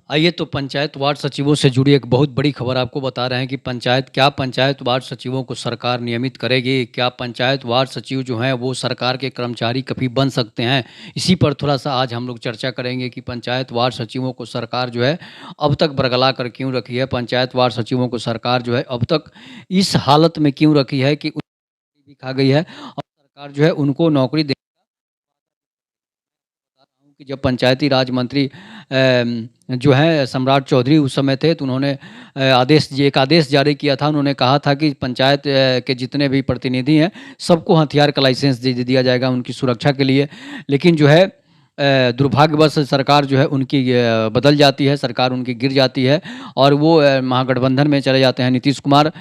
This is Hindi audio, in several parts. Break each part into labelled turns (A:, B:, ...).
A: आइए तो पंचायत वार्ड सचिवों से जुड़ी एक बहुत बड़ी खबर आपको बता रहे हैं कि पंचायत वार्ड सचिवों को सरकार नियमित करेगी? क्या पंचायत वार्ड सचिव जो हैं वो सरकार के कर्मचारी कभी बन सकते हैं? इसी पर थोड़ा-सा आज हम लोग चर्चा करेंगे कि पंचायत वार्ड सचिवों को सरकार जो है अब तक बरगला कर क्यों रखी है? पंचायत वार्ड सचिवों को सरकार जो है अब तक इस हालत में क्यों रखी है कि भी खा गई है और सरकार जो है उनको नौकरी दे बता रहा हूँ कि जब पंचायती राज मंत्री जो हैं सम्राट चौधरी उस समय थे तो उन्होंने एक आदेश जारी किया था। उन्होंने कहा था कि पंचायत के जितने भी प्रतिनिधि हैं सबको हथियार का लाइसेंस दे दिया जाएगा उनकी सुरक्षा के लिए। लेकिन जो है दुर्भाग्यवश सरकार जो है उनकी बदल जाती है, सरकार उनकी गिर जाती है और वो महागठबंधन में चले जाते हैं। नीतीश कुमार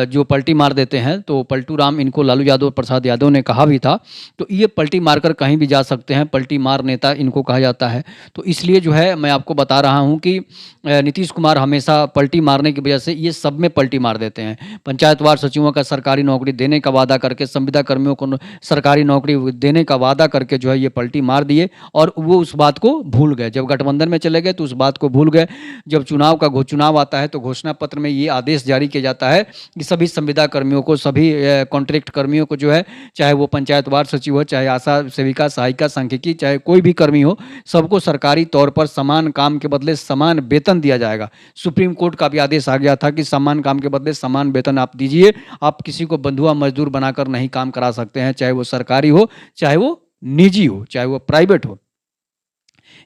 A: जो पलटी मार देते हैं, तो पलटू राम इनको लालू यादव प्रसाद यादव ने कहा भी था। तो ये पलटी मारकर कहीं भी जा सकते हैं, पलटी मार नेता इनको कहा जाता है। तो इसलिए जो है मैं आपको बता रहा हूँ कि नीतीश कुमार हमेशा पलटी मारने की वजह से ये सब में पलटी मार देते हैं। पंचायत वार्ड सचिवों का सरकारी नौकरी देने का वादा करके, संविदा कर्मियों को सरकारी नौकरी देने का वादा करके जो है ये पलटी मार दिए और वो उस बात को भूल गए। जब गठबंधन में चले गए तो उस बात को भूल गए। जब चुनाव आता है तो घोषणा पत्र में ये आदेश जारी किया जाता है कि सभी संविदा कर्मियों को, सभी कॉन्ट्रैक्ट कर्मियों को जो है, चाहे वो पंचायत वार्ड सचिव हो, चाहे आशा सेविका, सहायिका, सांख्यिकी, चाहे कोई भी कर्मी हो, सबको सरकारी तौर पर समान काम के बदले समान वेतन दिया जाएगा। सुप्रीम कोर्ट का भी आदेश आ गया था कि समान काम के बदले समान वेतन आप दीजिए। आप किसी को बंधुआ मजदूर बनाकर नहीं काम करा सकते हैं, चाहे वो सरकारी हो, चाहे वो निजी हो, चाहे वो प्राइवेट हो।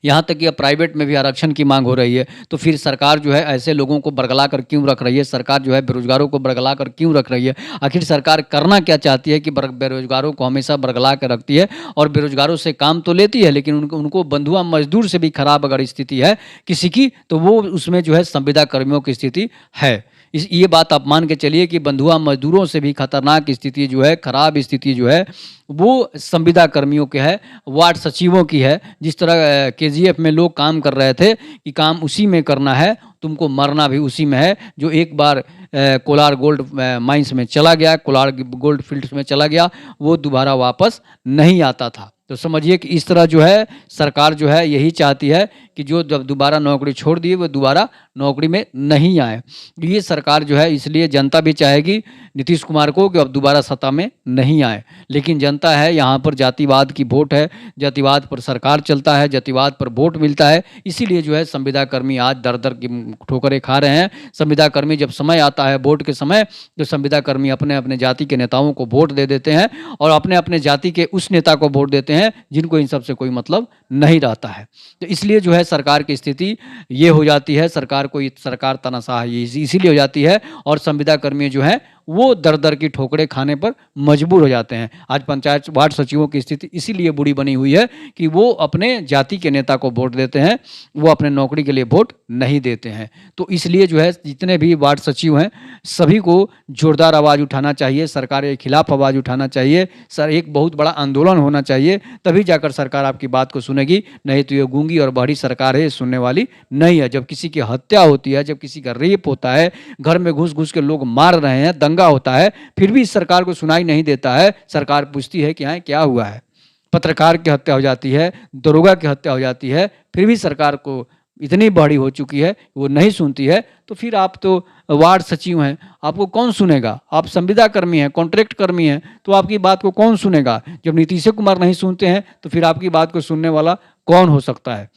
A: यहाँ तक कि अब प्राइवेट में भी आरक्षण की मांग हो रही है। तो फिर सरकार जो है ऐसे लोगों को बरगला कर क्यों रख रही है? सरकार जो है बेरोजगारों को बरगला कर क्यों रख रही है? आखिर सरकार करना क्या चाहती है कि बेरोजगारों को हमेशा बरगला कर रखती है और बेरोजगारों से काम तो लेती है, लेकिन उनको बंधुआ मजदूर से भी खराब अगर स्थिति है किसी की, तो वो उसमें जो है संविदा कर्मियों की स्थिति है। ये बात आप मान के चलिए कि बंधुआ मजदूरों से भी खतरनाक स्थिति जो है, खराब स्थिति जो है, वो संविदा कर्मियों की है, वार्ड सचिवों की है। जिस तरह केजीएफ में लोग काम कर रहे थे कि काम उसी में करना है, तुमको मरना भी उसी में है। जो एक बार कोलार गोल्ड माइंस में चला गया, कोलार गोल्ड फील्ड्स में चला गया, वो दोबारा वापस नहीं आता था। तो समझिए कि इस तरह जो है सरकार जो है यही चाहती है कि जो जब दोबारा नौकरी छोड़ दिए वो दोबारा नौकरी में नहीं आए। ये सरकार जो है, इसलिए जनता भी चाहेगी नीतीश कुमार को कि अब दोबारा सत्ता में नहीं आए। लेकिन जनता है, यहाँ पर जातिवाद की वोट है, जातिवाद पर सरकार चलता है, जातिवाद पर वोट मिलता है। इसीलिए जो है संविदा कर्मी आज दर दर की ठोकरें खा रहे हैं। संविदा कर्मी जब समय आता है वोट के समय, तो संविदा कर्मी अपने अपने जाति के नेताओं को वोट दे देते हैं और अपने अपने जाति के उस नेता को वोट देते हैं जिनको इन सब से कोई मतलब नहीं रहता है। तो इसलिए जो है सरकार की स्थिति ये हो जाती है, सरकार तानाशाह इसीलिए हो जाती है और संविदा कर्मी जो है वो दर दर की ठोकरें खाने पर मजबूर हो जाते हैं। आज पंचायत वार्ड सचिवों की स्थिति इसीलिए बुरी बनी हुई है कि वो अपने जाति के नेता को वोट देते हैं, वो अपने नौकरी के लिए वोट नहीं देते हैं। तो इसलिए जो है जितने भी वार्ड सचिव हैं सभी को जोरदार आवाज़ उठाना चाहिए, सरकार के खिलाफ आवाज़ उठाना चाहिए। सर, एक बहुत बड़ा आंदोलन होना चाहिए, तभी जाकर सरकार आपकी बात को सुनेगी। नहीं तो ये गूंगी और बहरी सरकार है, सुनने वाली नहीं है। जब किसी की हत्या होती है, जब किसी का रेप होता है, घर में घुस घुस के लोग मार रहे हैं, दंगा होता है, फिर भी सरकार को सुनाई नहीं देता है। सरकार पूछती है कि हाँ क्या हुआ है? पत्रकार की हत्या हो जाती है, दरोगा की हत्या हो जाती है, फिर भी सरकार को इतनी बड़ी हो चुकी है वो नहीं सुनती है। तो फिर आप तो वार्ड सचिव हैं, आपको कौन सुनेगा? आप संविदा कर्मी हैं, कॉन्ट्रैक्ट कर्मी हैं, तो आपकी बात को कौन सुनेगा? जब नीतीश कुमार नहीं सुनते हैं तो फिर आपकी बात को सुनने वाला कौन हो सकता है?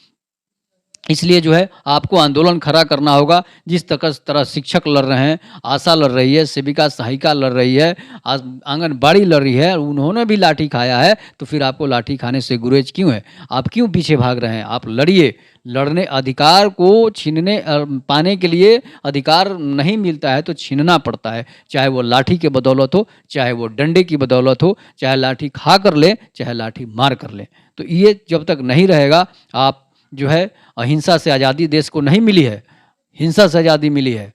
A: इसलिए जो है आपको आंदोलन खड़ा करना होगा। जिस तरह शिक्षक लड़ रहे हैं, आशा लड़ रही है, सेविका सहायिका लड़ रही है, आंगनबाड़ी लड़ रही है, उन्होंने भी लाठी खाया है, तो फिर आपको लाठी खाने से गुरेज क्यों है? आप क्यों पीछे भाग रहे हैं? आप लड़िए। लड़ने अधिकार को छीनने पाने के लिए अधिकार नहीं मिलता है तो छीनना पड़ता है, चाहे वो लाठी के बदौलत हो, चाहे वो डंडे की बदौलत हो, चाहे लाठी खा कर ले, चाहे लाठी मार कर ले। तो ये जब तक नहीं रहेगा, आप जो है अहिंसा से आज़ादी देश को नहीं मिली है, हिंसा से आज़ादी मिली है।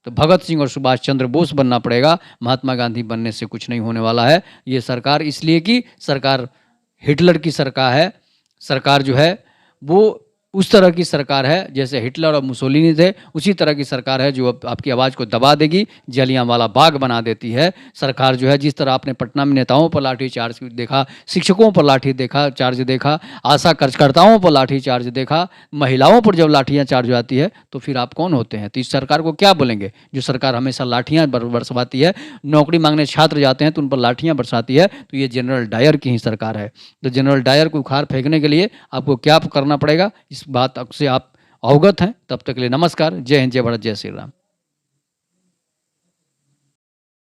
A: तो भगत सिंह और सुभाष चंद्र बोस बनना पड़ेगा, महात्मा गांधी बनने से कुछ नहीं होने वाला है। ये सरकार इसलिए कि सरकार हिटलर की सरकार है। सरकार जो है वो उस तरह की सरकार है जैसे हिटलर और मुसोलिनी थे, उसी तरह की सरकार है जो अब आपकी आवाज़ को दबा देगी, जलियांवाला बाग बना देती है। सरकार जो है जिस तरह आपने पटना में नेताओं पर लाठीचार्ज देखा, शिक्षकों पर चार्ज देखा, आशा कार्यकर्ताओं पर लाठीचार्ज देखा, महिलाओं पर जब लाठियाँ चार्ज आती है तो फिर आप कौन होते हैं? तो इस सरकार को क्या बोलेंगे? जो सरकार हमेशा लाठियाँ बरसवाती है, नौकरी मांगने छात्र जाते हैं तो उन पर लाठियाँ बरसाती है, तो ये जनरल डायर की ही सरकार है। तो जनरल डायर को उखाड़ फेंकने के लिए आपको क्या करना पड़ेगा, इस बात से आप अवगत हैं। तब तक के लिए नमस्कार। जय हिंद, जय भारत, जय श्री राम।